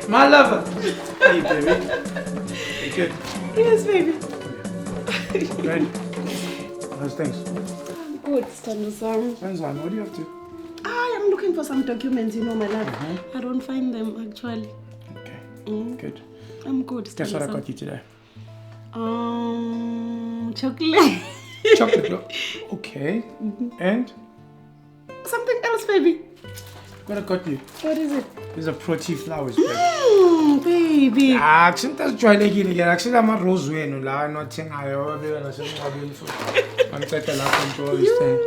My lover. Hey, baby. You good? Yes, baby. Ready? How's things? Good, Stano-san. Sanzan, what are you up to? I am looking for some documents, my love. I don't find them, actually. Okay, good. I'm good, Guess what I Stano-san. got you today? Chocolate. Chocolate. Okay. And? Something else, baby. What I got you? What is it? These are Pro-T flowers, baby. Baby. Actually, that's joylegile ke. Actually, I'm a rose wenu la nothengayo babe nasengabe mfo. Angicela lapho nje this thing.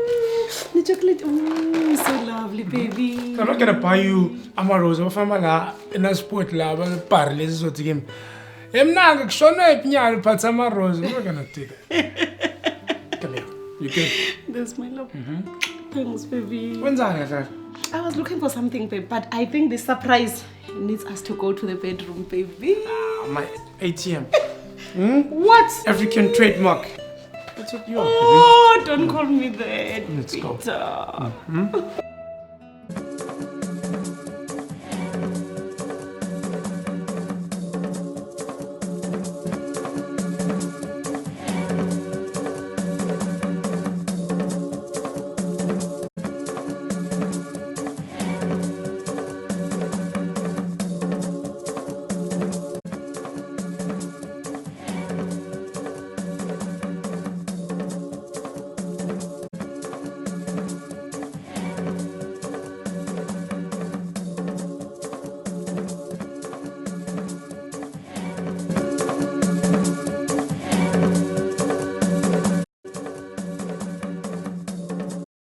The chocolate. Oh, so lovely, baby. I'm not gonna buy you ama-rose bafama la ena-sport la bapari lezi zothi kimi emnanga kushona iphinyalo uphathe ama-rose. I'm not gonna do that. Come here. You good? That's my love. Thanks, baby. Wenzani kahle? I was looking for something, babe, but I think this surprise needs us to go to the bedroom, baby. My ATM. What? African trademark. That's what you are, baby. Oh, don't call me that. Let's go. Peter.